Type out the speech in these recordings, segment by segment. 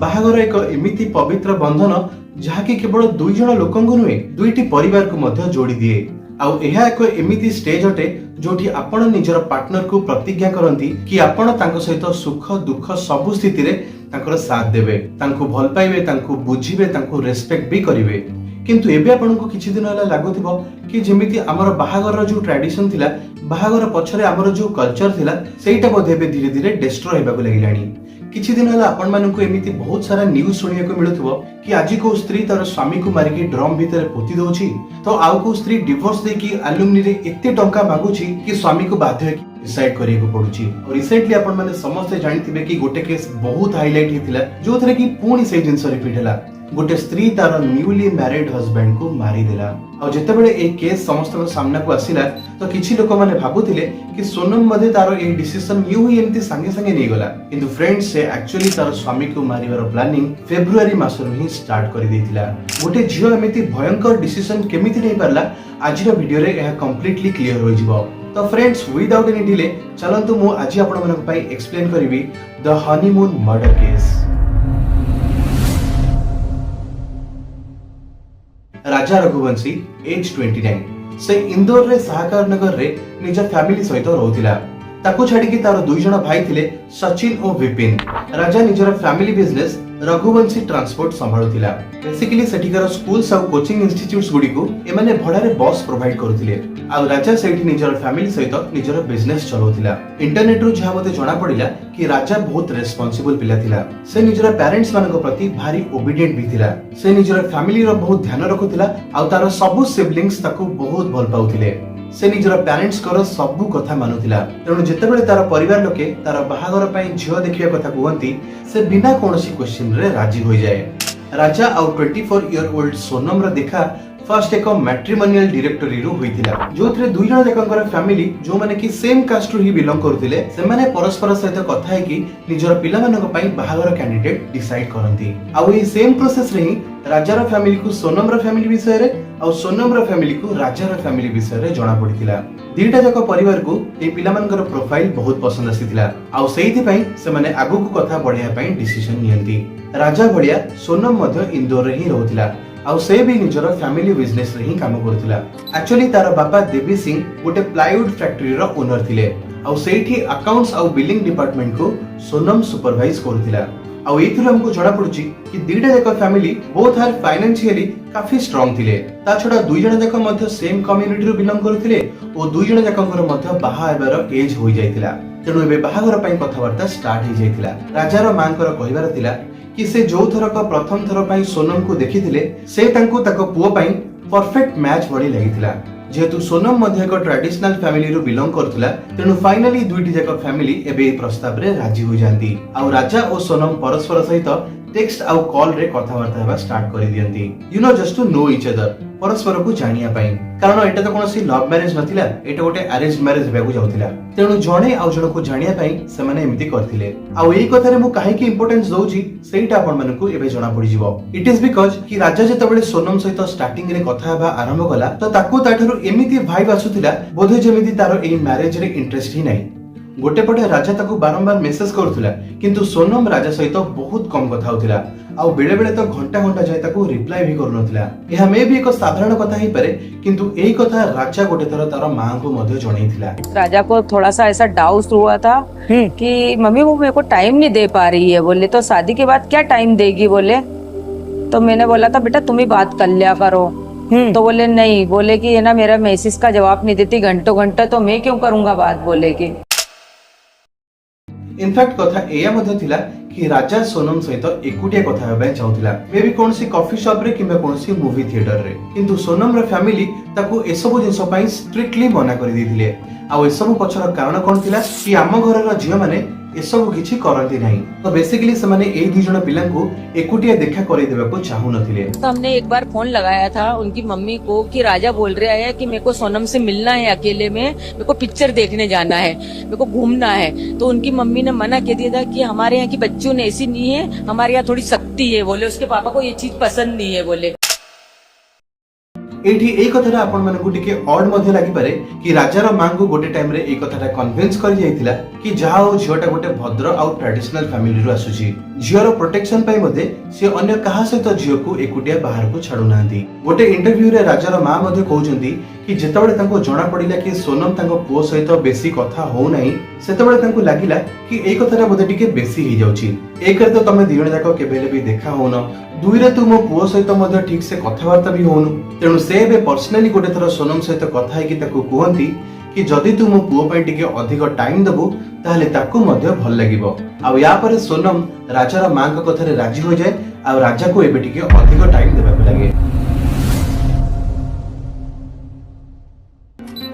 बाहागर एक एमिति पवित्र बंधन जहाँकि केवल दुई जन लोक नुहे दुईटी परिवार को मध्य जोड़ी दिए। आउ एहा एक एमिति स्टेज अटे जोठी आपण निजर पार्टनर को प्रतिज्ञा करंती कि आपण तांको सहित सुख दुख सबु स्थिति रे तांकर साथ देबे, तांको भल पाइबे, तांको बुझिबे, तांको रेस्पेक्ट भी करिवे। किंतु एबे आपण को किछि दिन होला लागुथिबो कि जेमिति हमर बाहागर जो ट्रेडिशन थिला, बाहागर पछरे हमर जो कल्चर थिला सेटा बोधे बे धीरे धीरे डिस्ट्रॉय हेबाकु लागिलानी। किछि दिन होला आपण मानकु एमिति बहुत सारा न्यूज सुनिया को मिलुथिबो कि आज को स्त्री तार स्वामी को मारिकी ड्रम भीतर पोती दोछि, तो आउ को स्त्री डिवोर्स देकी एलुमनी रे एते टंका मांगुछि कि स्वामी को बाध्य डिसाइड करिएको पडुछि। और रिसेंटली आपण माने समस्त जानिथिबे कि गोटे केस बहुत हाईलाइट हिथिला जोथरे कि पुणी से जिंस रिपीट हला। गोटे स्त्री तार न्यूली मैरिड हस्बैंड को मारी देला। और जेतेबेले ए केस समस्त को सामना को आसिला तो किछि लोक माने भाबुथिले कि सोनम मध्ये तार ए डिसीजन न्यू ही एमती संगे संगे नै गला, किंतु फ्रेंड्स से एक्चुअली तार स्वामी को मारिवार प्लानिंग फेब्रुआरी मासरु ही स्टार्ट करि देथिला। गोटे झियो एमिति भयंकर डिसीजन केमिति नै परला आजिर वीडियो रे एहा कंप्लीटली क्लियर होई जिवो। तो फ्रेंड्स विदाउट एनी डिले चलंतु मु आज आपण मनक पई एक्सप्लेन करिवि the honeymoon murder case. Raja Raghuvanshi age 29 से इंदौर रे साहकार नगर रे निज फैमिली सहित रहउतिला। ताकू छाडी कि तार दुई जण भाई थिले सचिन और विपिन। राजा निजर फैमिली बिजनेस रघुवंशी ट्रांसपोर्ट संभाळुतिला। बेसिकली सेठिकार स्कूल्स और कोचिंग इंस्टीट्यूट्स गुडी को एमाने भड़ारे बस प्रोवाइड करुतिले। आ राजा सेठी निजर फैमिली सहित निजर बिजनेस चलाउतिला। इंटरनेट रु जहा मते जणा पडिला कि राजा बहुत रेस्पोंसिबल पिला थिला। से निजर पेरेंट्स मानको प्रति भारी ओबीडिएंट भी थिला। से निजर फैमिली रो बहुत ध्यान रखुतिला आ तार सबु सिबलिंग्स ताकू बहुत भल पाउतिले। से निजर पेरेंट्स कर सबु कथा मानुतिला। तेणु जेतेबेले तार परिवार लोके तार बाहागर पई झियो देखिया कथा कहंती से बिना कोनोसी क्वेश्चन रे राजी होई जाए। राजा और 24 ईयर ओल्ड सोनम रा देखा फर्स्ट एक मैट्रिमोनियल डायरेक्टरी रु होइतिला, जोथरे दुई जण देखकर फैमिली जो माने कि सेम कास्ट रु ही बिलोंग करथिले से माने परस्पर सहित कथा है कि निजर पिला मानक पई बाहागर कैंडिडेट डिसाइड करंती। आ एई सेम प्रोसेस रे ही राजार फैमिली को सोनम रा फैमिली विषय रे और सोनम रा फैमिली को राजार फैमिली विषय रे जणा पड़ितिला। दीटा जक परिवार को ए पिला मानकर प्रोफाइल बहुत पसंद आसीतिला आ सेहिथि पई से माने आगु को कथा बढ़िया पई डिसीजन नियंती। राजा भड़िया सोनम मध्य इंदौर रे ही रहउतिला आउ से भी निजर फैमिली बिजनेस रे ही काम करथिला। एक्चुअली तार बापा देवी सिंह गोटे प्लाईवुड फैक्ट्री रो ओनर थिले आउ सेठी अकाउंट्स आउ बिलिंग डिपार्टमेंट को सोनम सुपरवाइज करथिला। आउ एथुर हमको जणा पडुची कि दीटा जक फैमिली बोथ आर फाइनेंशियली काफी स्ट्रांग थिले। ता छडा दुई जण जक मध्य सेम कम्युनिटी रो बिलोंग करथिले ओ दुई जण जककर मध्य बाहा हेबार एज होई जायतिला। तेणु एबे बाहागर पई कथावार्ता स्टार्ट हो जायतिला। राजार मांकर कहिबार थिला कि से जो थरक प्रथम थर पई सोनम को देखिथिले से तांको ताको पुओ पई परफेक्ट मैच भली लागिथिला। जेहेतु सोनम मध्य एक ट्रेडिशनल फैमिली रु बिलोंग करथिला तेनु फाइनली दुईटी जक फैमिली एबे प्रस्ताव रे राजी हो जांती। आ राजा और सोनम परस्पर सहित टेक्स्ट आउ कॉल रे कथावार्ता हेबा स्टार्ट करि दियंती। You know just to know each other, परस्पर को जानिया पई। कारण एटा तो कोनोसी लव मैरिज नथिला, एटा गोटे अरेंज मैरिज हेबाकू जाउथिला। तेनु जणे आउ जण को जानिया पई से माने एमिति करथिले। आउ एई कथा रे मु काहे की इंपोर्टेंस दउची सेइटा आपण मानकू एबे जणा पड़ी जिवो। इट इज बिकॉज़ कि राजा जेतेबेले सोनम सहित स्टार्टिंग रे कथा हेबा आरंभ कला तो ताकू ताठरू एमिति भाइब आसुथिला बोधे जेमिति तारो एई मैरिज रे इंटरेस्ट ही नै। गोटे पटे राजा ताकू बारंबार मेसेज करथुला किंतु सोनम राजा सहित बहुत कम कथा होथिला आ बेले बेले तो घंटा घंटा जाय ताकू रिप्लाई भी करनथिला। एहा मे भी एक साधारण कथा ही पारे किंतु एई कथा राजा गोटे थर तार मां को मध्य जणैथिला। राजा को थोड़ा सा ऐसा डाउट हुआ था कि मम्मी वो मेरे को टाइम नहीं दे पा रही है। बोले तो शादी के बाद क्या टाइम देगी? बोले तो मैंने बोला था बेटा तुम ही बात कर लिया करो। तो बोले नहीं, बोले कि ये ना मेरा मैसेज का जवाब नहीं देती घंटों घंटा, तो मैं क्यों करूंगा बात? बोले कि इनफैक्ट कथा एया मध्ये थिला कि राजा सोनम सहित एकुटिया कथा हेबा चाहुथिला, मे भी कोनसी कॉफी शॉप रे किबा कोनसी मूवी थिएटर रे। किंतु सोनम रे फैमिली ताकू एसबु जिंस पई स्ट्रिक्टली मना करि दिथिले। आ एसबु पछर कारण कोन थिला कि आम घर रा झियो माने एसबु किछि करंती नाही। तो बेसिकली से माने एई दुई जण पिला को एकुटिया देखा करि देबा को चाहू नथिले। तो हमने एक बार फोन लगाया था उनकी मम्मी को कि राजा बोल रहे हैं कि मेरे को सोनम से मिलना है अकेले में, मेरे को पिक्चर देखने जाना है, मेरे को घूमना है। तो उनकी मम्मी ने मना कर दिया था कि हमारे यहाँ की बच्चियों ने ऐसी नहीं है, हमारे यहाँ थोड़ी सख्ती है। बोले उसके पापा को ये चीज पसंद नहीं है। बोले एठी एई कथाटा आपण मानकु टिके ऑड मध्ये लागि पारे कि राजार मां को गोटे टाइम रे एई कथाटा कन्विंस करि जाइतिला कि जाओ झियोटा गोटे भद्र आउ ट्रेडिशनल फैमिली रु आसुची। झीर प्रोटेक्शन पाई मध्ये से अन्य कहा सहित झील को एकुटिया बाहर को छाड़ू नांदी। गोटे इंटरव्यू रे राजार मां मध्ये कहउचंदी कि जेतेबेले तांको जणा पडिला कि सोनम तांको पुओ सहित बेसी कथा हो नाही सेतेबेले तांको लागिला कि एई कथारा बोधे टिके बेसी ही जाउची। एक रे तो तमे दिजण जाक केबेले भी देखा होनो, दुई रे तू मो पुओ सहित मध्ये ठीक से कथावार्ता भी होनु। तेणु से बे पर्सनली गोटे थरा सोनम सहित कथा है कि ताको कहंती कि जदि तू मो पुओ पई टिके अधिक टाइम दबु ताहले ताको मध्ये भल लागिबो। आ या परे सोनम राजार मां का कथा रे राजी हो जाए आ राजा को एबे टिके अधिक टाइम देबा को लागे।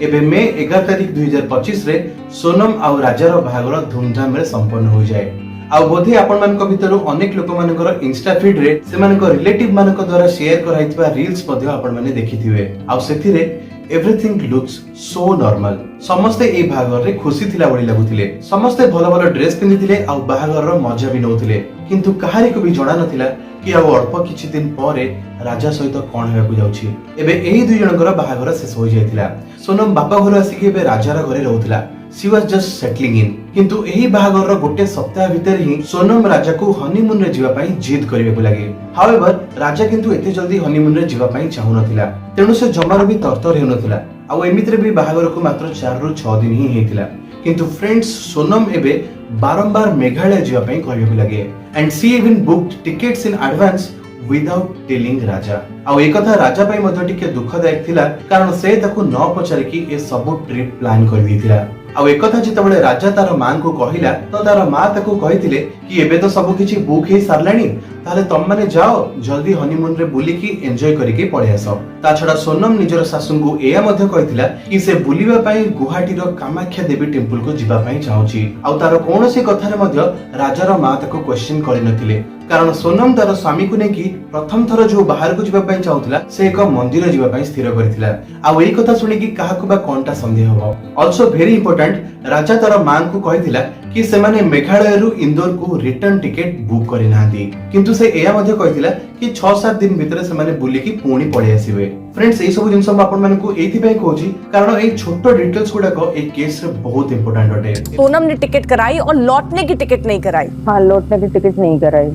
एबे मे 11 तारिख 2025 रे सोनम आ राजार बाहागर धूमधाम रे संपन्न हो जाए। आ बोधे आपण मानक भितरु अनेक लोक मानकर इंस्टा फीड रे सेमानक रिलेटिव मानक द्वारा शेयर कराइतबा रील्स मध्ये आपण माने देखिथिबे। आ सेथिरे एवरीथिंग लुक्स सो नॉर्मल। समस्ते ए बाहागर रे खुशी थिला बडी लागुथिले, समस्ते भलो भलो ड्रेस पिंधिथिले आ बाहागर रो मजा भी नउथिले। किंतु कहारी को भी जणा नथिला कि आ अल्प किछि दिन परे राजा सहित कोन हेबाकू जाउछि। एबे एही दुई जनकर बाहागर शेष हो जायतिला। सोनम बापा घर आसिके एबे राजार घरे रहउथिला। She was just settling in. किंतु एही बाहागर रो गोटे सप्ताह भीतर ही सोनम राजा को हनीमून रे जीवा पई जिद करिबेकू लागे। हाउएवर राजा किंतु एते जल्दी हनीमून रे जीवा पई चाहु नथिला, तेणु से जमार भी तरतर हेउ नथिला। आ एमित्रे भी बाहागर को मात्र 4 रु 6 दिन ही हेतिला। किंतु फ्रेंड्स सोनम एबे बारंबार मेघालय जीवा पई कहिबेकू लागे and she even booked tickets in advance without telling Raja. आ ए कथा राजा पई मध्ये टिके दुखदायक थिला, कारण से ताको न पचारि कि ए सब ट्रिप प्लान कर दिथिला। आ एक कथा जितेबाला राजा तार मां को कहिला तो तार मां ताको कहिथिले कि एबे तो सब किछि बुक हे सारलानी, ताले तम माने जाओ जल्दी हनीमून रे बुली की एन्जॉय करिके पळे आसो। ता छडा सोनम निजर सासु को एया मध्ये कहिथिला कि से बुलिबा पई गुवाहाटी रो कामाख्या देवी टेम्पल को जिबा पई चाहूची। आ तार कोनोसी कथारे मध्ये राजार मां ताको क्वेश्चन करि नथिले, कारण सोनम तार स्वामी को नेकी प्रथम थर जो बाहर को जिबा पई चाहूतला से एक मंदिर जिबा पई स्थिर करथिला। आ एई कथा सुनि कि काहाकु बा कोनटा संदेह हो। आल्सो वेरी इंपोर्टेंट राजा तार मां को कहिथिला कि से माने मेघालय रु इंदौर को रिटर्न टिकट बुक करि नांदी, किंतु से एया मध्ये कहिथिला कि 6-7 दिन भितर से माने बुली की पुणी पळे आसीबे। फ्रेंड्स एई सब जिंस हम आपण मानकु एथि पई कहूची कारण एई छोटो डिटेल्स गुडा को एक केस रे बहुत इंपोर्टेंट होते। सोनम ने टिकट कराई और लौटने की टिकट नहीं कराई। हाँ, लौटने की टिकट नहीं कराई,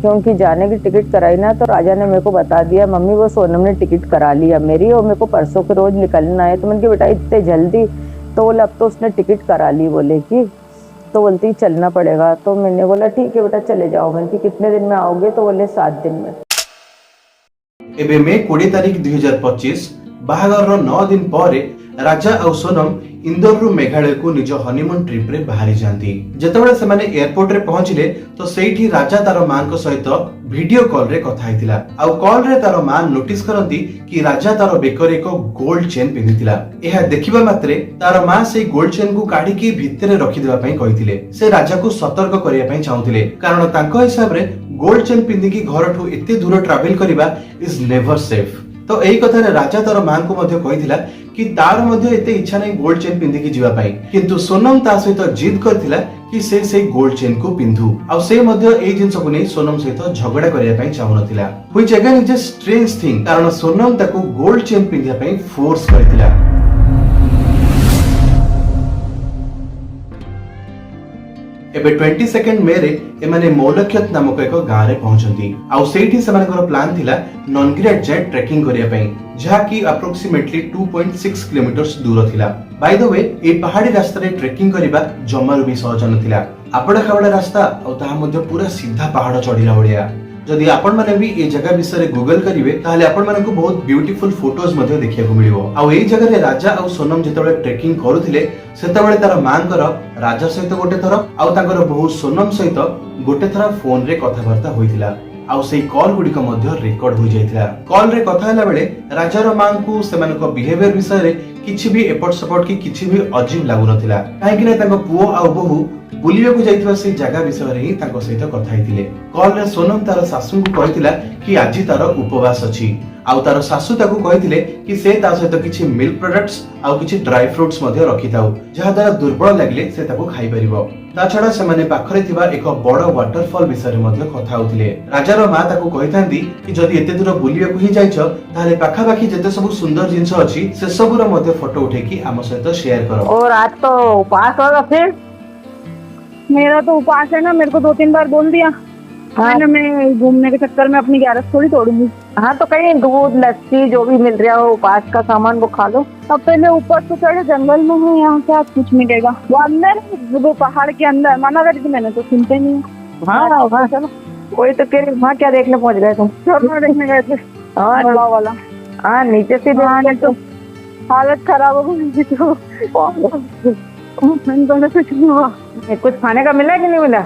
क्योंकि जाने की टिकट कराई ना तो राजा ने मेरे को बता दिया मम्मी वो सोनम ने टिकट करा लिया मेरी और मेरे को परसों के रोज निकलना है। तो मैंने कहा बेटा इतने जल्दी, तो बोले अब तो उसने टिकट करा ली, बोले कि तो बोलती चलना पड़ेगा। तो मैंने बोला ठीक है बेटा चले जाओ। मैंने कि कितने दिन में आओगे? तो बोले 7 दिन में। एबे मे 20 तारिख 2025 बाहागर रो 9 दिन परे राजा और सोनम इंदौर रु मेघालय को निज हनीमून ट्रिप रे बाहरी जांती। जेतेबेले से माने एयरपोर्ट रे पहुंचिले तो सेठी राजा तार मां को सहित वीडियो कॉल रे कथा हितिला। आ कॉल रे तार मां नोटिस करंती कि राजा तार बेकर एक गोल्ड चेन पिंधितिला। एहा देखिबा मात्रे तार मां से गोल्ड चेन को काढी की भितरे रखि देबा पई कहिथिले। से राजा को सतर्क करिया पई चाहुथिले, कारण तांको हिसाब रे गोल्ड चेन पिंधि की घर ठू एते दूर ट्रैवल करिबा इज नेवर सेफ। तो एई कथा रे राजा तार मां को मध्ये कहिथिला कि तार मध्ये एते इच्छा नै गोल्ड चेन पिंधि की जीवा पई, किंतु सोनम ता सहित जिद करथिला कि से गोल्ड चेन को पिंधु। आ से मध्ये एई जिंस को नै सोनम सहित झगड़ा करिया पई चाहु नथिला, which again is a strange thing, कारण सोनम ताको गोल्ड चेन पिंधिया पई फोर्स करथिला। एबे 22 मे रे एमाने मौलक्षत नामक एक गाँ रे पहुंचंती। आउ सेठी सेमानकर प्लान थिला नॉनग्रेड जे ट्रेकिंग करिया पई, जहा की अप्रोक्सीमेटली 2.6 किलोमीटर्स दूर थिला। बाय द वे ए पहाड़ी रास्ता रे ट्रेकिंग करिबा जमार भी सहज नथिला। आपड़ा खावड़ा रास्ता और ताहा मध्ये पूरा सीधा पहाड़ चढ़िला भलिया। जदि आपण माने भी ए जगह विषय गूगल करिवे ताले आपण माने को बहुत ब्यूटीफुल फोटोज मध्ये देखिया को मिलिवो। आ एई जगह रे राजा और सोनम जेतेबेले ट्रेकिंग करूथिले सेतेबेले तार मांकर राजा सहित गोटे थर आ तांकर बहु सोनम सहित गोटे थर फोन रे कथाबार्ता होइतिला। आउ सेई कॉल गुडी को मध्ये रिकॉर्ड हो जाइतिला। कॉल रे कथा हला बेले राजार मां को सेमान को बिहेवियर विषय रे किछि भी एपट सपोर्ट की किछि भी अजीब लागु नथिला, काहे कि ना तांको पुओ आ बहु बुलिया को जाइतबा से जगह विषय रे ही तांको सहित कथा हितिले। कॉल रे सोनम तार सासु को कहितिला कि आजि तार उपवास अछि। आउ तार सासु ताकू कहितिले कि से ता सहित किछि मिल्क प्रोडक्ट्स आउ किछि ड्राई फ्रूट्स मध्ये रखिताउ, जहा द्वारा दुर्बल लागले से ताकू खाइ परिबो। ता छडा से माने पाखरे थिबा एक बड़ वाटरफॉल विषय मध्ये कथा होतिले। राजार मां ताकू कहिथांदी कि जदि एते दूर बुलिया को ही जाइछ ताले पाखा पाखी जते सब सुंदर जिंस अछि से सबुर मध्ये फोटो उठे की आम सहित शेयर करो। और आज तो उपवास होगा फिर? मेरा तो उपवास है ना, मेरे को 2-3 बार बोल दिया मैंने मैं घूमने के चक्कर में अपनी ग्यारस थोड़ी तोड़ूंगी। हाँ तो कहीं दूध लस्सी जो भी मिल रहा हो पास का सामान वो खा लो। अब पहले ऊपर तो चढ़े जंगल में है, यहाँ क्या कुछ मिलेगा। वो अंदर, वो पहाड़ के अंदर मना कर दी मैंने तो सुनते नहीं। हाँ हाँ चलो वही तो फिर वहाँ क्या देखने पहुँच गए तुम? झरना देखने गए थे हाँ बड़ा वाला। हाँ नीचे से हाँ नहीं तो हालत खराब हो गई तो मैंने तो कुछ नहीं हुआ। कुछ खाने का मिला कि नहीं मिला?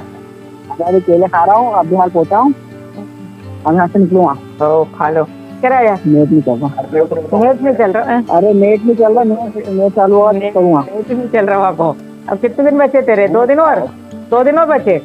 अरे केले खा रहा हूँ, अभी हाल पहुंचा हूँ, अब यहाँ से निकलूंगा। तो खा लो। क्या रहा है? नेट नहीं चल रहा। नेट नहीं चल रहा है? अरे नेट नहीं चल रहा, नेट चालू हुआ तो करूँगा। नेट नहीं चल रहा आपको। अब कितने दिन बचे तेरे? 2 दिन और? 2 दिन और बचे?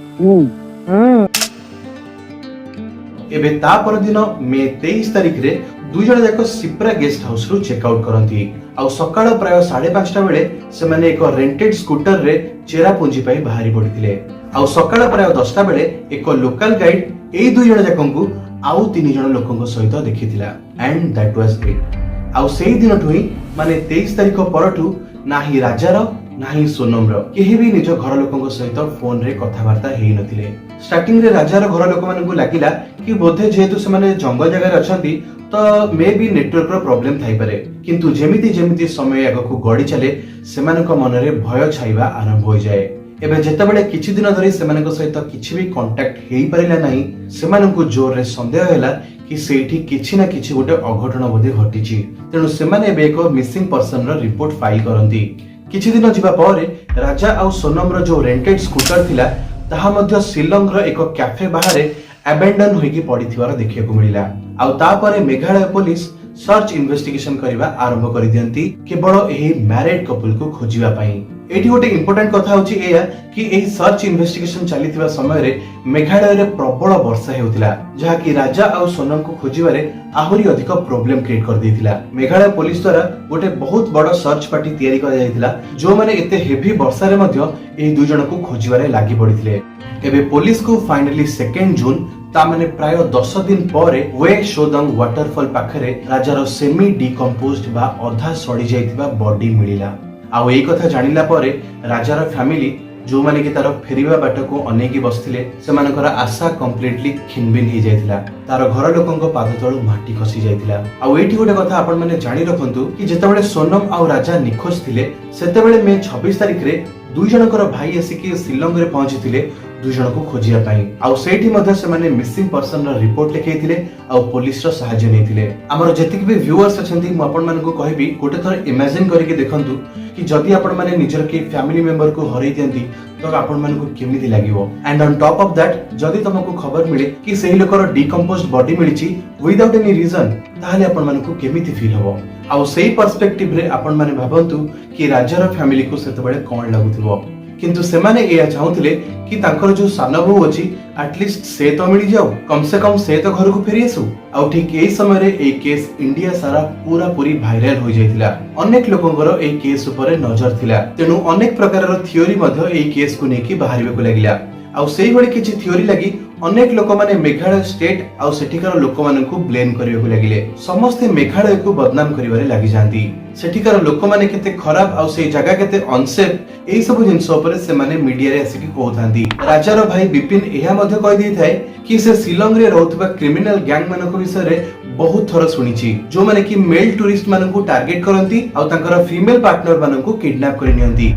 एबे ता परदिन मे 23 तारिख रे दुई जण जाक सिप्रा गेस्ट हाउस रु चेकआउट करंती आ सकाळ प्राय 5:30 बेले से माने एक रेंटेड स्कूटर रे चेरापुंजी पाई बाहरी पड़िथिले आ सकाळ प्राय 10टा बेले एक लोकल गाइड एई दुई जण जाकंकु आउ 3 जण लोकंक सहित देखिथिला एंड दैट वाज इट। आ सेही दिनठु ही माने 23 तारिख परठु नाही राजार नाही सोनमर केही भी निज घर लोकंक सहित फोन रे कथावार्ता हेई नथिले। स्टार्टिंग रे राजार घर लोक मानकु लागिला कि बोधे जेहेतु से माने जंगल जगह अछंती तो मे भी नेटवर्क रो प्रॉब्लम थाई पारे, किंतु जेमिति जेमिति समय आगकु गडी चले सेमानक मनरे भय छाइबा आरंभ हो जाए। एबे जेतेबेले किछि दिन धरि सेमानक सहित किछि भी कांटेक्ट हेई परिला नाही, सेमानकु जोर रे संदेह हैला कि सेठी किछि ना किछि गोटे अघटन बोधे घटिछि। तेनु सेमाने एबे एक मिसिंग पर्सन रो रिपोर्ट फाइल करंती। किछि दिन जिबा परे राजा आ सोनम रो जो रेंटेड स्कूटर थिला ताहा मध्य शिलंग रो एक कैफे बाहरे अबेंडन होइकी पड़िथिवार देखिବାକୁ मिलिला। आउ तापरे मेघालय पुलिस सर्च इन्वेस्टिगेशन करबा आरंभ करि दियंती केवल एही मैरिड कपल को खोजिबा पई। एठी गोटे इंपोर्टेंट कथा होची एया कि एही सर्च इन्वेस्टिगेशन चलिथिबा समय रे मेघालय रे प्रबल वर्षा हेउतिला जहा कि राजा आ सोनम को खोजिबारे आहुरी अधिक प्रॉब्लम क्रिएट कर देथिला। मेघालय पुलिस द्वारा गोटे बहुत बड़ सर्च पार्टी तयारी करा जायतिला जो माने एते हेवी वर्षा रे मध्य एही दुई जण को खोजिबारे लागि पड़िथिले। एबे पुलिस को फाइनली 2 जून ता माने प्राय 10 दिन परे वे शोदंग वाटरफॉल पाखरे राजार सेमी डिकम्पोज्ड बा अधा सड़ी जायतिबा बॉडी मिलिला। आ एई कथा जानिला परे राजार फैमिली जो माने कि तार फेरिबा बाट को अनेकी बसथिले सेमानकर आशा कंप्लीटली खिनबिन हे जायतिला। तार घर लोकंक पाद तळु माटी खसी जायतिला। आ एठी गोटे कथा आपण माने जानि रखंतु कि जेतेबेले सोनम आ राजा निखोज थिले सेतेबेले मे 26 तारिख रे दुई जनकर भाई आसिकी शिलंग रे पहुंचीथिले दुई जन को खोजिया पाई। आउ सेठी मध्ये से माने मिसिंग पर्सन रा रिपोर्ट लिखैथिले आउ पुलिस रा सहायता नेथिले। हमर जतिक भी व्यूअर्स अछंती म आपण मानको कहबी गोटे थर इमेजिन करके देखंतु कि जदि आपण माने निजर के फैमिली मेंबर को हरै दियंती तो आपण मानको केमिति लागिवो। And on top of that जदि तुमको खबर मिले कि सेही लोकर डिकम्पोज्ड बॉडी मिलिछि विदाउट एनी रीजन ताहले आपण मानको केमिति फील होबो। आउ सेही पर्सपेक्टिव रे आपण माने भाबंतु कि राजार फैमिली को सेतबेले कोन लागुथिबो। किंतु सेमाने एया चाहुथिले कि तांकर जो सान बहु अछि एटलिस्ट से तो मिली जाऊ, कम से कम से तो घर को फेरी आसु। आउ ठीक एई समय रे ए केस इंडिया सारा पूरा पूरी भाइरल हो जायतिला। अनेक लोकंकर ए केस ऊपर नजर थिला, तेनु अनेक प्रकार रो थियोरी मध्ये ए केस को नेकी बाहरिबे को लागिला। आउ सेही बळे किछि थियोरी लागि अनेक लोक माने मेघालय स्टेट आउ सेठिकार लोक माननकु ब्लेम करिवे को लागिले। समस्त मेघालय को बदनाम करिवारे लागि जांती। सेठिकार लोक माने केते खराब आउ सेही जगह केते अनसेफ एई सब जिंस ऊपर से माने मीडिया रे आसिकी कहथांती। राजार भाई विपिन एहा मध्ये कहि दै थाए कि से शिलंग रे रहउतबा क्रिमिनल गैंग मानक विषय रे बहुत थर सुनिछि जो माने कि मेल टूरिस्ट माननकु टारगेट करंती आउ तांकर फीमेल पार्टनर माननकु किडनैप करि नियंती।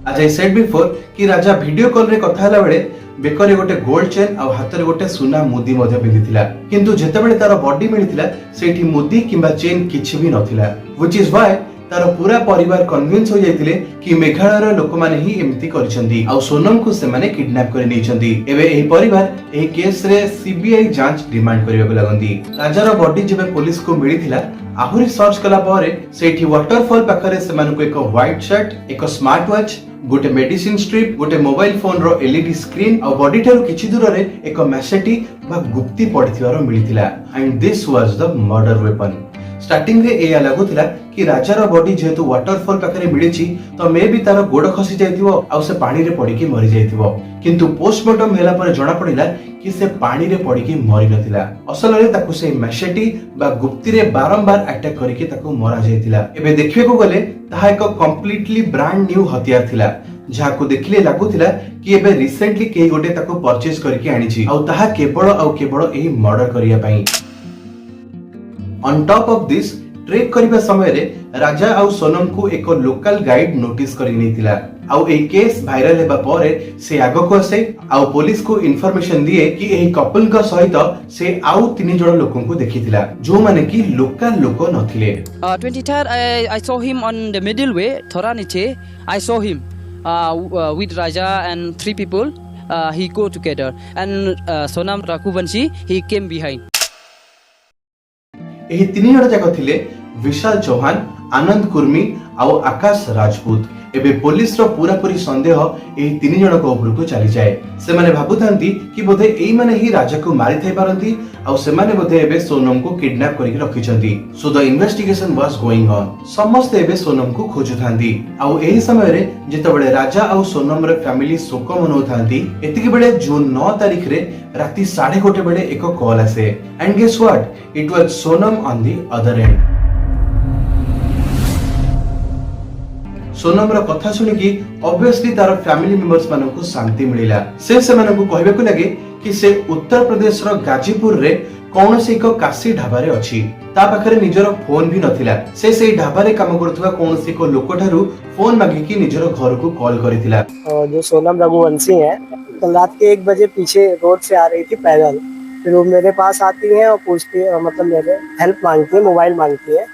आज आई सेड बिफोर कि राजा वीडियो कॉल रे कथा हला बेले बेकरे गोटे गोल्ड चेन आ हाथ रे गोटे सुना मुदी मध्ये पिंदिथिला, किंतु जेतेबेले तार बॉडी मिलिथिला सेठी मुदी किंबा चेन किछि भी नथिला। व्हिच इज व्हाई तार पूरा परिवार कन्विंस हो जायतिले कि मेघालय रो लोक माने ही एमिति करछंती आ सोनम को से माने किडनैप करे नेछंती। एबे एही परिवार एही केस रे सीबीआई जांच डिमांड करिया को लागंती। राजार बॉडी जेबे पुलिस को मिलिथिला आहुरी सर्च कला परे सेठी वाटरफॉल पाखरे से मानको एक व्हाइट शर्ट, एक स्मार्ट वॉच, गोटे मेडिसिन स्ट्रिप, गोटे मोबाइल फोन रो एलईडी स्क्रीन और बॉडी ठारू किछि दूर रे एक मैसेटी बा गुप्ती पड़िथिवारो मिलिथिला। And this was the murder weapon. Starting रे एया लागुथिला कि राजार बॉडी जेहेतु वाटरफॉल पाखरे मिलिछि तो मे भी तार गोड़ खसी जायथिवो आ से पानी रे पड़ी के मरि जायथिवो, किंतु पोस्टमार्टम हेला पर जणा पड़िला कि से पानी रे पड़ी के मरि नथिला। असल रे ताकु से मैसेटी बा गुप्ती रे बारंबार अटैक करिके ताकु मरा जायथिला। एबे देखिबे को गले ताहा एक कंप्लीटली ब्रांड न्यू हथियार थिला जहां को देखिले लागुथिला कि एबे रिसेंटली केही गोटे ताको परचेज करके आनिछि आउ ताहा केवल एही मर्डर करिया पई। On top of this trek करबा समय रे राजा आउ सोनम को एक लोकल गाइड नोटिस करि नैतिला आउ ए केस वायरल हेबा परे से आगो को आसे आउ पुलिस को इन्फॉर्मेशन दिए कि एही कपल का सहित से आउ तीन जण लोकन को देखिथिला जो माने कि लोकल लोक नथिले। 23rd I saw him on the middle way thora niche I saw him with Raja and 3 people he go together and Sonam Rakhuvanshi he came behind। एही तीन जण जाक थिले विशाल चौहान, आनंद कुर्मी आउ आकाश राजपूत। एबे पुलिस रो पूरा पूरी संदेह एही तीन जण को ऊपर को चली जाए। से माने भाबुथांती कि बोधे एई माने ही राजा को मारि थाई पारंती आउ से माने बोधे एबे सोनम को किडनैप करके रखिचंती। So the investigation was going on. समस्त एबे सोनम को खोजुथांती आउ एही समय रे जेतबेले राजा आउ सोनम रे फैमिली शोक मनोथांती एतिके बेले जून 9 तारिख रे राती 1:30 बेले एक कॉल आसे and guess what it was Sonam on the other end. Sonam रो कथा सुनि कि ऑब्वियसली तार फैमिली मेंबर्स मानन को शांति मिलिला। से मानन को कहबे को लागे कि से उत्तर प्रदेश रो गाजीपुर रे कोनोसी एक काशी ढाबा रे अछि। ता पाखरे निजरो फोन भी नथिला। से ढाबा रे काम करथुवा कोनोसी को लोकठारु फोन मागी कि निजरो घर को कॉल करिथिला। जो सोनम रघुवंशी है तो रात के 1 बजे पीछे रोड से आ रही थी पैदल। फिर वो मेरे पास आती है और पूछती है, मतलब मेरे हेल्प मांगती है, मोबाइल मांगती है।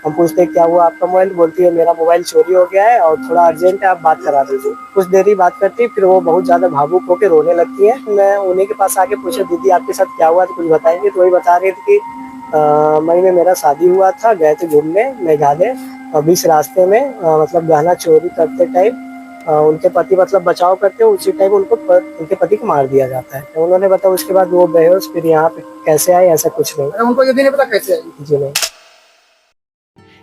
हम पूछते क्या हुआ आपका मोबाइल, बोलती है मेरा मोबाइल चोरी हो गया है और थोड़ा अर्जेंट है, आप बात करा दीजिए। कुछ देर ही बात करती, फिर वो बहुत ज्यादा भावुक होकर रोने लगती है। मैं उन्हीं के पास आके पूछा दीदी आपके साथ क्या हुआ, तो कुछ बताएंगे। तो वही बता रही थी कि मई में मेरा शादी हुआ था, गए थे घूमने मेघालय, बीच रास्ते में मतलब गहना चोरी करते टाइम उनके पति मतलब बचाव करते, उसी टाइम उनके पति को मार दिया जाता है। तो उन्होंने बताया उसके बाद वो बेहोश, फिर यहाँ पे कैसे आए ऐसा कुछ नहीं, उनको ये भी नहीं पता कैसे आए। जी नहीं।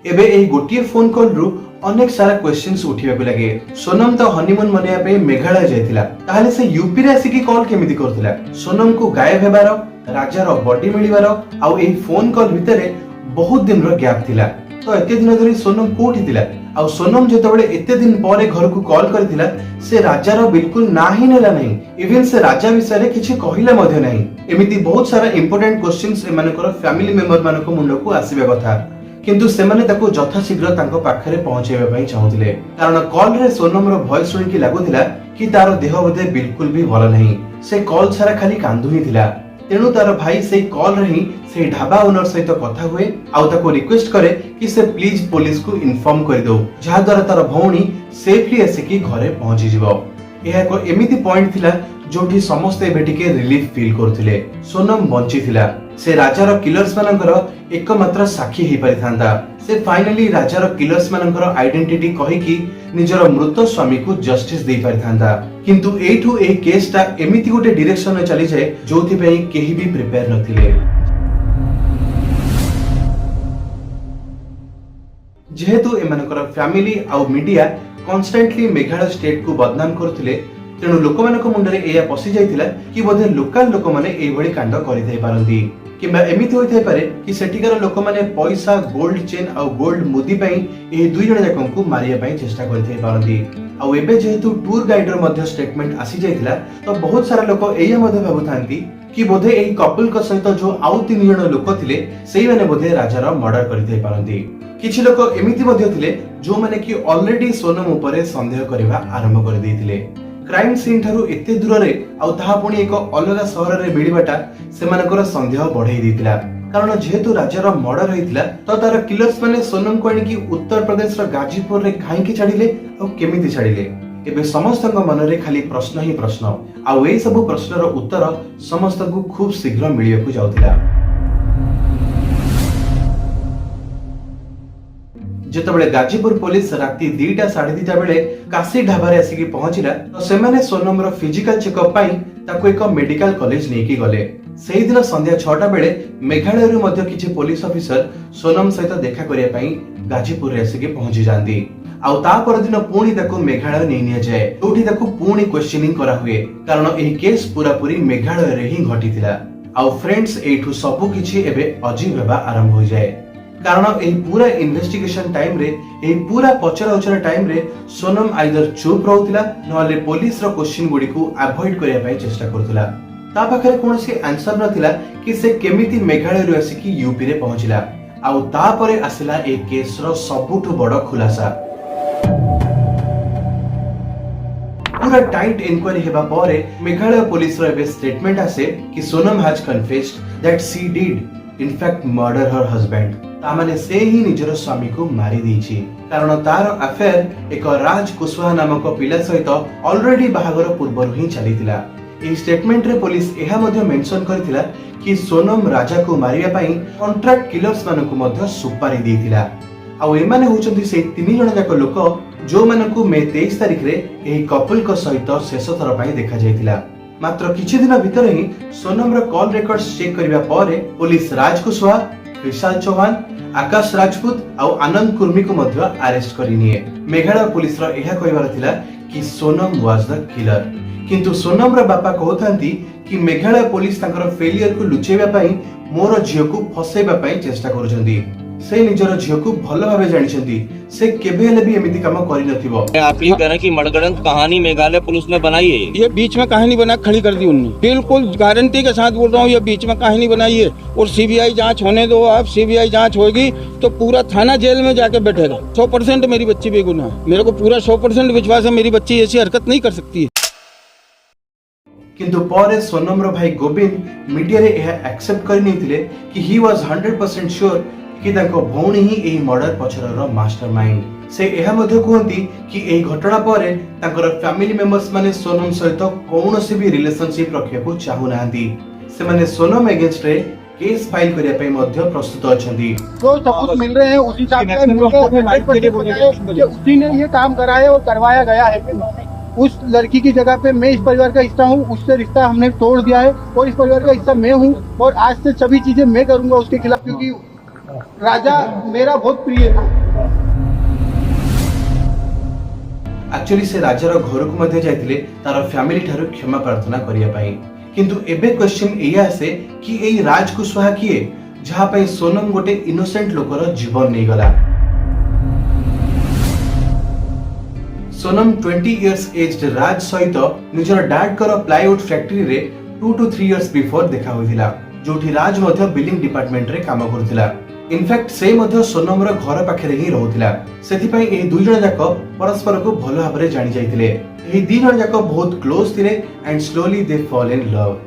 एबे एही गोटिए फोन कॉल रु अनेक सारा क्वेश्चंस उठिबा को लागे। सोनम तो हनीमून मनिया पे मेघालय जायतिला, ताहाले से यूपी रे आसी की कॉल केमिति करथिला? सोनम को गायब हेबार, राजा रो बॉडी मिलिबार आ एही फोन कॉल भितरे बहुत दिन रो गैप थिला। तो एते दिन धरि सोनम कोठी थिला आ सोनम जेतबेले एते दिन परे घर को कॉल करथिला से राजा रो बिल्कुल ना ही नेला नहीं, इवन से राजा विषय रे किछि कहिला मध्ये नहीं। एमिति बहुत सारा इंपोर्टेंट क्वेश्चंस ए मानकर फैमिली मेंबर मानको मुंड को आसीबा कथा, किंतु सेमाने ताको यथाशीघ्र तांको पाखरे पहुंचेबा पई चाहुथिले। कारण कॉल रे सोनम रो वॉइस सुनि कि लागुथिला कि तारो देह बोधे बिल्कुल भी भलो नहीं। से कॉल सारा खाली कांदु ही थिला। तेणु तार भाई से कॉल रे ही से ढाबा ओनर सहित कथा हुए आ ताको रिक्वेस्ट करे कि से प्लीज पुलिस को इन्फॉर्म कर दो, जहा द्वारा तार भौणी सेफली आसी कि घरे पहुंची जिवो। एहा को एमिति पॉइंट थिला जोठी समस्त एबे टिके रिलीफ फील करथिले। सोनम बंची थिला, से राजार किलर्स मानकर एकमात्र साक्षी ही परिथांता। से फाइनली राजार किलर्स मानकर आइडेंटिटी कहि कि निजर मृत स्वामी को जस्टिस दे परिथांता। किंतु एठू ए केसटा एमिति गोटे डायरेक्शन में चली जाए जोथि पई केही भी प्रिपेयर नथिले। जेहेतु एमानकर फैमिली आ मीडिया कॉन्स्टेंटली मेघालय स्टेट को बदनाम करथिले, तेणु लोक मानक मुंडरे एया पसि जाइथिला कि बोधे लोकल लोक माने एई भली कांड करि थाई पारंती, किबा एमिति होई थाई पारे कि सेटिकार लोक माने पैसा, गोल्ड चेन आ गोल्ड मुदी पई एई दुई जण जाकन को मारिया पई चेष्टा करि थाई पारंती। आ एबे जेहेतु टूर गाइडर मध्ये स्टेटमेंट आसी जाइथिला, तो बहुत सारा लोक एया मध्ये भाबुथांती कि बोधे एई कपल का सहित जो आउ तीन जण लोक थिले सेई माने बोधे राजार मर्डर करि थाई पारंती। किछि लोक एमिति मध्ये थिले जो माने कि ऑलरेडी सोनम ऊपर संदेह करबा आरंभ कर दैथिले। क्राइम सीन ठारू एते दूर रे आ ताहा पुणी एक अलग शहर रे मिलिबाटा सेमानकर संदेह बढ़ाई दैथिला। कारण जेहेतु राजार मर्डर होइतिला तो तार किलर्स माने सोनम को आनी कि उत्तर प्रदेश रो गाजीपुर रे काहे कि छाडिले आ केमिति छाडिले। एबे समस्तक मन रे खाली प्रश्न ही प्रश्न आ एई सब प्रश्नर उत्तर समस्त को खूब शीघ्र मिलियकु जाउतिला। जेतबेले गाजीपुर पुलिस राती 2टा 2:30 बेले काशी ढाबा रे आसीकी पहुंचिला, तो सेमाने सोनम रो फिजिकल चेकअप पई ताको एक मेडिकल कॉलेज नेकी गले। सेही दिन संध्या 6टा बेले मेघालय रो मध्य किछि पुलिस ऑफिसर सोनम सहित देखा करिया पई गाजीपुर रे आसीकी पहुंची जांदी। आउ ता पर दिन पुणी ताको मेघालय नै निया जाय, जोठी ताको पुणी क्वेश्चनिंग करा हुए, कारण एही केस पूरा पूरी मेघालय रे ही घटिथिला। आउ फ्रेंड्स एठू सब किछि एबे अजीब हेबा आरंभ हो जाय। कारण एही पूरा इन्वेस्टिगेशन टाइम रे एही पूरा पचरा उचरा टाइम रे सोनम आइदर चुप रहउतिला नहले पुलिस रो क्वेश्चन गुडी को अवॉइड करिया पई चेष्टा करथुला। ता पाखरे कोनोसी आंसर नथिला कि से केमिति मेघालय रो आसी यूपी रे पहुंचिला। आउ ता परे आसिला ए केस रो सबुठु बड़ खुलासा। पूरा टाइट इंक्वायरी हेबा परे मेघालय पुलिस रो एबे स्टेटमेंट आसे कि Sonam has confessed that she did in fact murder her husband. तामाने से ही निजर स्वामी को मारी देछि कारण तार अफेयर एक राज कुशवाहा नामक पिला सहित ऑलरेडी बाहागर पूर्वरु ही चलीतिला। ए स्टेटमेंट रे पुलिस एहा मध्ये मेंशन करथिला कि सोनम राजा को मारिया पई कॉन्ट्रैक्ट किलर्स मानको मध्ये सुपारी देथिला। आ एमाने होचंती से तीन जण जाक लोक जो मानको मे 23 तारिख रे एही कपल को सहित शेष थर पई देखा जायतिला। मात्र किछि दिन भितर ही सोनम रो कॉल रिकॉर्ड्स चेक करिवा परे पुलिस राज कुशवाहा, विशाल चौहान, आकाश राजपूत और आनंद कुर्मी को मध्य अरेस्ट करिनिए। मेघालय पुलिस रो एहा कहबार थिला कि सोनम वाज द किलर, किंतु सोनम रो बापा कहथांती कि मेघालय पुलिस तांकर फेलियर को लुचेबा पई मोर झियो को फसेबा पई चेष्टा करूछंती। से निजर झियो को भलो भाबे जानिछंती, से केबे हेले भी एमिति काम करि नथिबो। आप ये कह रहे हैं कि मणगढ़ंत कहानी मेघालय पुलिस ने बनाई है? ये बीच में कहानी बना खड़ी कर दी उन्होंने, बिल्कुल गारंटी के साथ बोल रहा हूँ, ये बीच में कहानी बनाई है। और सीबीआई जांच होने दो आप, सीबीआई जांच होगी तो पूरा थाना जेल में जाके बैठेगा। 100% मेरी बच्ची बेगुनाह है, मेरे को पूरा 100% विश्वास है मेरी बच्ची ऐसी हरकत नहीं कर सकती है। किंतु परे सोनम रो भाई गोविंद मीडिया रे एहा एक्सेप्ट करि नथिले कि ही वाज 100% श्योर कि तांको भौणी ही एही मर्डर पछरर मास्टरमाइंड। से एहा मध्ये कहंती कि एही घटना परे तांकर फैमिली मेंबर्स माने सोनम सहित कोनोसी भी रिलेशनशिप रखिया को चाहू नाहंती। से माने सोनम अगेंस्ट रे केस फाइल करिया पे मध्ये प्रस्तुत अछंती। जो सबूत मिल रहे हैं उसी उसी ने ये काम कराया और करवाया गया है। उस लड़की की जगह पे मैं इस परिवार का हिस्सा हूँ, उससे रिश्ता हमने तोड़ दिया है और इस परिवार का हिस्सा मैं हूँ और आज से सभी चीजें मैं करूंगा उसके खिलाफ, क्योंकि राजा मेरा बहुत प्रिय है। एक्चुअली से राजार घर को मध्ये जाइतिले तार फैमिली ठारो क्षमा प्रार्थना करिया पई। किंतु एबे क्वेश्चन एया आसे कि एई राज कुशवाहा किए जहा पई सोनम गोटे इनोसेंट लोकर जीवन नै गला। सोनम 20 इयर्स एज्ड राज सहित निजर डैड कर प्लाईवुड फैक्ट्री रे 2 to 3 इयर्स बिफोर देखा होइतिला, जोठी राज मध्ये बिलिंग डिपार्टमेंट रे काम करथिला। इनफैक्ट से मध्ये सोनम रो घर पाखरे ही रहउतिला, सेति पई एही दुई जण जाक परस्पर को भलो भाबरे जानि जाइतिले। एही दुई जण जाक बहुत क्लोज थिले and slowly they fall in love.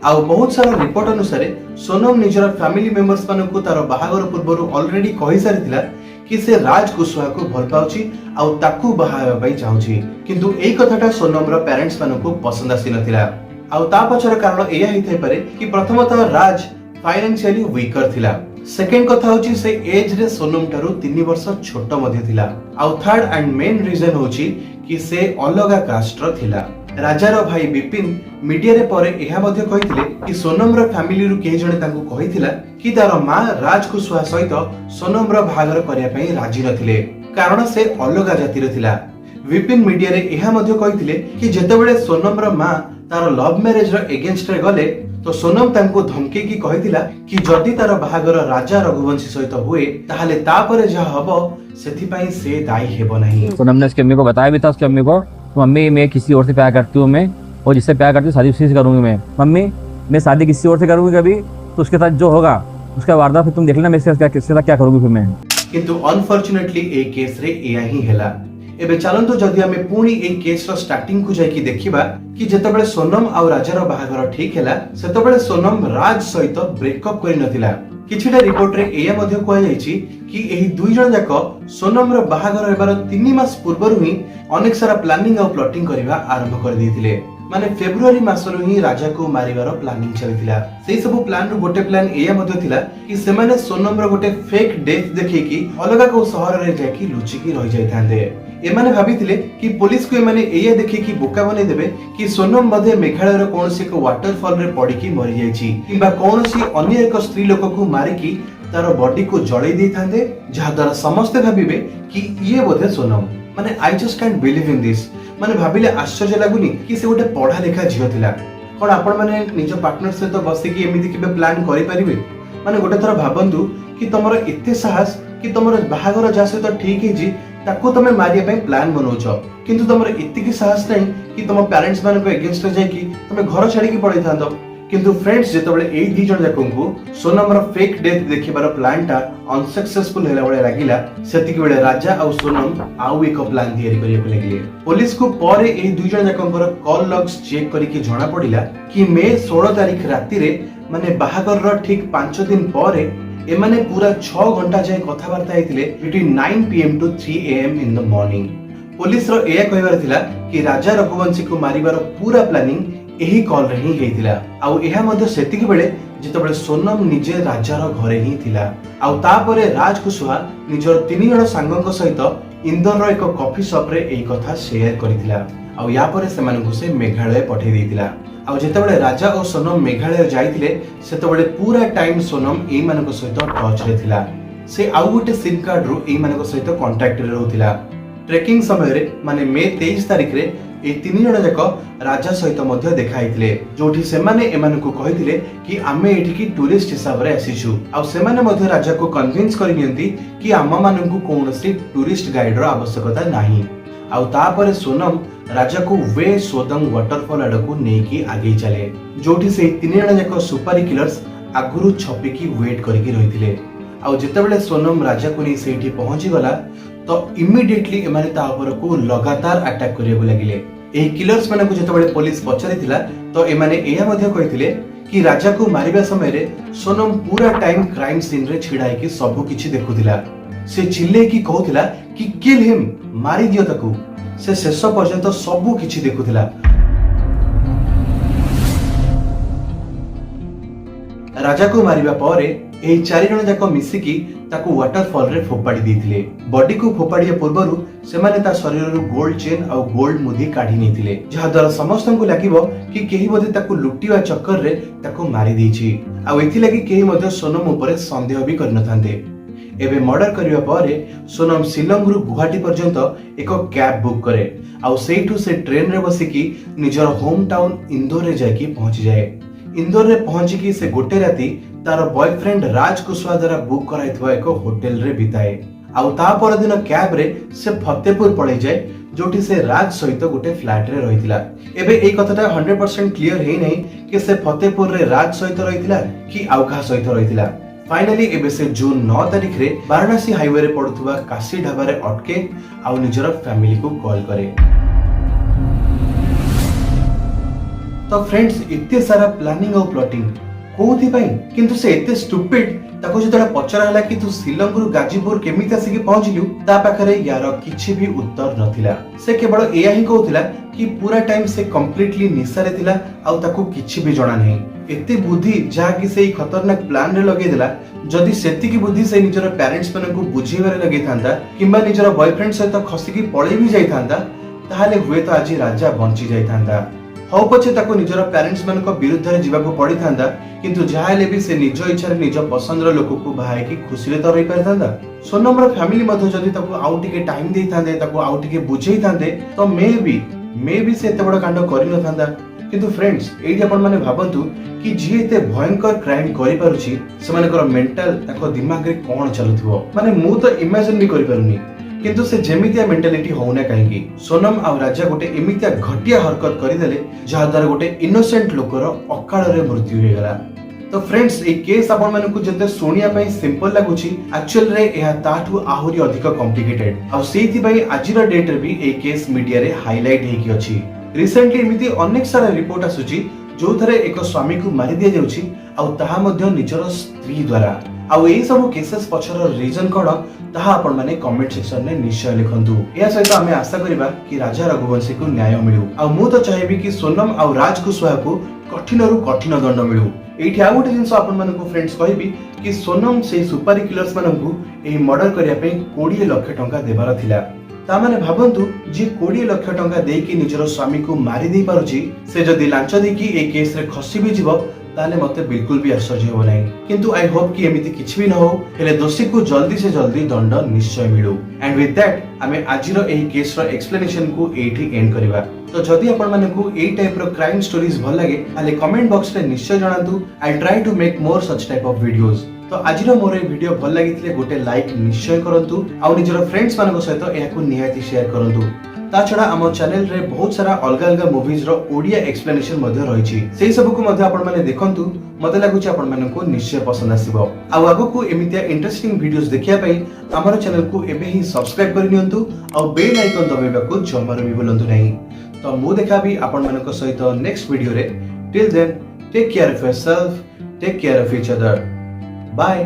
आउ बहुत सारा रिपोर्ट अनुसार सोनम निजर फैमिली मेंबर्स मानको तार बाहागर पूर्वरु ऑलरेडी कहि सारितिला कि से राज कुशवाहा को भल पाउची आउ ताकू बाहाबा पई चाहुची, किंतु एई कथाटा सोनम रो पेरेंट्स मानको पसंद आसी नथिला। आउ ता पछर कारण एया हिथै पारे कि प्रथमतः राज फाइनेंशियली वीकर थिला। सेकेंड कथा होची से एज रे सोनम ठारू 3 वर्ष छोट मध्ये थिला। आउ थर्ड एंड मेन रीजन होची कि से अलगा कास्ट रो थिला। राजार भाई विपिन मीडिया रे परे एहा मध्ये कहिथिले कि सोनम रो फैमिली रु केही जणे तांको कहिथिला कि तार मां राज कुशवाहा सहित सोनम रो भागर करिया पई राजी नथिले कारण से अलगा जाति रो थिला। विपिन मीडिया रे एहा मध्ये कहिथिले कि जेतेबेले सोनम रो मां तार लव मैरिज रो अगेंस्ट रे गले तो सोनम तांको धमकी की कहिथिला कि जदि तार बाहागर राजा रघुवंशी सहित हुए ताहाले ता परे जा हबो सेथि पई से दाई हेबो नहीं। सोनम ने उसकी अम्मी को बताया भी था, उसकी अम्मी को, मम्मी मैं किसी और से प्यार करती हूँ, मैं और जिससे प्यार करती हूँ शादी उसी से करूंगी मैं। मम्मी मैं शादी किसी और से करूंगी कभी तो उसके साथ जो होगा उसका वारदात फिर तुम देख लेना, मैं किसके साथ क्या करूंगी फिर मैं। किंतु अनफॉर्चुनेटली ए केस रे एया ही हेला। एबे चलंतु जदि हमें पुणी ए केस रो स्टार्टिंग को जाई कि देखिबा कि जेतेबेले सोनम आ राजार बाहागर ठीक हेला सेतेबेले सोनम राज सहित ब्रेकअप करि नथिला। किछिटा रिपोर्ट रे एया मध्ये कोया जायछि कि एही दुई जण जाक सोनम रो बाहागर हेबार 3 मास पूर्वरु ही अनेक सारा प्लानिंग और प्लॉटिंग करिवा आरंभ कर दैथिले। माने फेब्रुआरी मासरु ही राजा को मारिवार प्लानिंग चलिथिला। सेही सब प्लान रो गोटे प्लान एया मध्ये थिला कि सेमाने सोनम रो गोटे फेक डेथ देखि अलगा को शहर रे जाकी लुचि की रहि जायथांदे। एमाने भाबिथिले कि पुलिस को एमाने एया देखि कि बोका बने देबे कि सोनम मध्ये मेघालय रो कोनसी को वाटरफॉल रे पड़ी की मरि जायछि किबा कोनसी अन्य एक स्त्री लोक को मारि की तार बॉडी को जळै दैथांदे, जहा द्वारा समस्त भाबिबे कि ये बोधे सोनम। माने I just can't believe in this. माने भाबिले आश्चर्य लागुनी कि से गोटे पढ़ा लेखा झियो थिला। कोन आपण माने निज पार्टनर सहित बसी कि एमिति केबे प्लान करि परिबे? माने गोटे थर भाबंतु कि तमर एते साहस कि तमर बाहागर जा सहित ठीक है ताकू तमे मारिया पे प्लान बनौछ किंतु तमर एतिकी साहस नहीं कि तम पेरेंट्स मान को एगेंस्ट रे जाई कि तमे घर छाड़ी की पड़ै थांतो। किंतु फ्रेंड्स जेतबेले एई दी जण जाकंकु सोनमर फेक डेथ देखिबार प्लानटा अनसक्सेसफुल होला बळे लागिला सेतिक बेले राजा आ सोनम आउ एक प्लान तयारी करिया को लागिले। पुलिस को परे एई दुई जण जाकंकर कॉल लॉग्स चेक करिके जणा पडिला कि मे 16 तारिख राति रे माने बाहागर रो ठीक 5 दिन परे एमाने पूरा 6 घंटा जाय कथाबार्ता हेतिले between 9 PM to 3 AM in the morning. Police रो एया कहबार थिला कि राजा रघुवंशी को मारिबार पूरा प्लानिंग एही कॉल रे ही हेतिला आउ एहा मध्ये सेतिक बेले जेतबेले सोनम निजे राजार घरे ही थिला आउ तापरे राज कुशवाहा निजर 3 जण सांगक सहित इंदोर रो एक कॉफी शॉप रे एई कथा शेयर करिथिला आउ या परे सेमानकु से मेघालय पठै देतिला। आउ जेतबेले राजा और सोनम मेघालय जाइथिले सेतबेले पूरा टाइम सोनम एई मानक सहित टच रे थिला। से आउ गोटे सिम कार्ड रो एई मानक सहित कांटेक्ट रे रहउथिला। ट्रेकिंग समय रे माने मे 23 तारिख रे ए 3 जण जाक राजा सहित मध्य देखाइथिले जोठी सेमाने एमानकु कहिथिले कि आमे एठी की टूरिस्ट हिसाब रे आसीछु आ सेमाने मध्य राजा को कन्विंस करि नियंती कि आमा मानकु कोनोसी टूरिस्ट गाइड रो आवश्यकता नाही। आउ तापरे सोनम राजा को वे सोदंग वाटरफॉल आडकू नेकी आगे चले जोठी से 3 जण जाक सुपारी किलर्स आगुरु छपिकी वेट करिकी रहिथिले। आउ जेतेबेले सोनम राजा को नै सेठी पहुंची गला तो इमिडिएटली एमाने ता ऊपर को लगातार अटैक करिया लागिले। एही किलर्स मानकु जेतेबेले पुलिस पछारिथिला तो एमाने एया मध्ये कहिथिले कि राजा को मारिबा समय रे सोनम पूरा टाइम क्राइम सीन रे छिड़ाई कि सब किछि देखुथिला। से चिल्ले की कहूथिला कि किल हिम मारी दियो ताकू। से शेष पर्यंत सब किछि देखुथिला। राजा को मारिबा परे एही 4 जण जाक मिसिकी ताकू वाटरफॉल रे फोपाडी देथिले। बॉडी को फोपाडिया पूर्वरु सेमाने ता शरीर रु गोल्ड चेन आ गोल्ड मुदी काढी नेथिले जहा द्वारा समस्तन को लागिबो कि केही बदे ताकू लुटिवा चक्कर रे ताकू मारी देछि आ एथि लागि केही मध्ये सोनम ऊपर संदेह भी करन थांते। एबे मर्डर करिवा परे सोनम शिलंग रु गुवाहाटी पर्यंत एक कैब बुक करे आ सेठु से ट्रेन रे बसिकी निजर होम टाउन इंदौर रे जाकी पहुंची जाए। इंदौर रे पहुंची की से गोटे राती तार बॉयफ्रेंड राज कुशवाहा द्वारा बुक कराइथवा एक होटल रे बिताए आउ ता पर दिन कैब रे से फतेहपुर पड़े जाए जोठी से राज सहित गोटे फ्लैट रे रहिथिला। एबे एई कथाटा 100% क्लियर हेई नै कि से फतेहपुर रे राज सहित रहिथिला कि आउखा सहित रहिथिला। फाइनली एबे से जून 9 तारिख रे वाराणसी हाईवे रे पड़ुथुवा काशी ढाबा रे अटके आउ निजर फैमिली को कॉल करे। तो फ्रेंड्स इत्ते सारा प्लानिंग और प्लॉटिंग कोथि पई किंतु से एते स्टूपिड ताको जेतडा पचरा हला कि तू श्रीलंका रु गाजीपुर केमिति आसी पहुंचलिउ ता पाखरे यार किछि भी उत्तर नथिला। से केवल एया ही कहउथिला कि पूरा टाइम से कंप्लीटली निशा रे थिला आ ताको किछि भी जणा नहीं। एते बुद्धि जा कि सेही खतरनाक प्लान रे लगे दिला जदि सेति की बुद्धि से निजर पेरेंट्स मन को बुझेबारे लगे थांता किंबा निजर बॉयफ्रेंड सहित खसी की पळे भी जाई थांता ताहाले हुए तो आज राजा बंची जाई थांता। हौ पछे ताको निजर पेरेंट्स मन को विरुद्ध रे जीवा को पड़ी थांता किंतु जाहाले भी से निज इच्छा रे निज पसंद रो लोक को बाहाय की खुशी रे तो रही पार थांता। सोनम रो फैमिली मध्ये जदि ताको आउ टिके टाइम देई थांदे ताको आउ टिके बुझेई थांदे तो मे भी से एते बड़ कांड करि न थांदा। किंतु फ्रेंड्स एठी आपण माने भाबंतु कि जे एते भयंकर क्राइम करि पारुची से मानकर मेंटल ताको दिमाग रे कोन चलुथबो माने मु तो इमेजिन भी करि पारुनी किंतु से जेमितिया मेंटालिटी होना कहीं सोनम आ राजा गोटे एमितिया घटिया हरकत करदेले जहाँ द्वारा गोटे इनोसेंट लोकर अकाल रे मृत्यु हो गला। तो फ्रेंड्स ए केस आपण मानकु जते सुनिया पई सिंपल लागुची एक्चुअल रे एहा ताठू आहुरी अधिक कॉम्प्लिकेटेड आ सेति पई आजिर डेट रे भी ए केस मीडिया रे हाईलाइट हेकी अछि। रिसेंटली एमिति अनेक सारा रिपोर्ट आसुची जो थरे एक स्वामी को मारि दिया जाउची आ ताहा मध्ये निजर स्त्री द्वारा आ एई सब केसेस पछर रीजन कोन ताहा आपण माने कमेंट सेक्शन में निश्चय लिखंतु। या सहित आमे आशा करिबा कि राजा रघुवंशी को न्याय मिलु आ मु तो चाहेबी कि सोनम आ राज कुशवाहा को कठिन रु कठिन दंड मिलु। एठी आ गोटे जिंस आपण मानकु फ्रेंड्स कहबी कि सोनम से सुपारी किलर्स मानकु एही मर्डर करिया पे 20 लाख टंका देबार थिला। ता माने भाबंतु जे 20 लाख टंका देई कि निजर स्वामी को मारि देई पारुची से जदी लांच देई कि ए केस रे खसी भी जीवो ताले मते बिल्कुल भी आश्चर्य हो नहीं। किंतु आई होप कि एमिति किछि भी न हो हेले दोषी को जल्दी से जल्दी दंड निश्चय मिलु। एंड विथ दैट आमे आजिरो एही केस रो एक्सप्लेनेशन को एठी एंड करबा। तो जदि आपण मानकु एई टाइप रो क्राइम स्टोरीज भल लागे ताले कमेंट बॉक्स रे निश्चय जणांतु। I try to make more such type of videos. तो आज मोर ए वीडियो भल लगी गोटे लाइक निश्चय करंतु आ निजर फ्रेंड्स मानक सहित एहाकु निहाती शेयर करंतु। ता छड़ा आम चैनल रे बहुत सारा अलग अलग मूवीज रो ओडिया एक्सप्लेनेशन मध्ये रहिछि सेही सब को मध्ये आपण माने देखंतु मते लागुछि आपण मानकु निश्चय पसंद आसीबो। आ आगु एमितिया इंटरेस्टिंग वीडियोस देखिया पई हमर चैनल को एबे ही सब्सक्राइब करि नियंतु आ बेल आइकन दबाइबाकु जमारो भी भूलंतु नहीं। तो मु देखाबी आपण मानक सहित नेक्स्ट वीडियो रे। Till then take care of yourself, take care of each other, bye.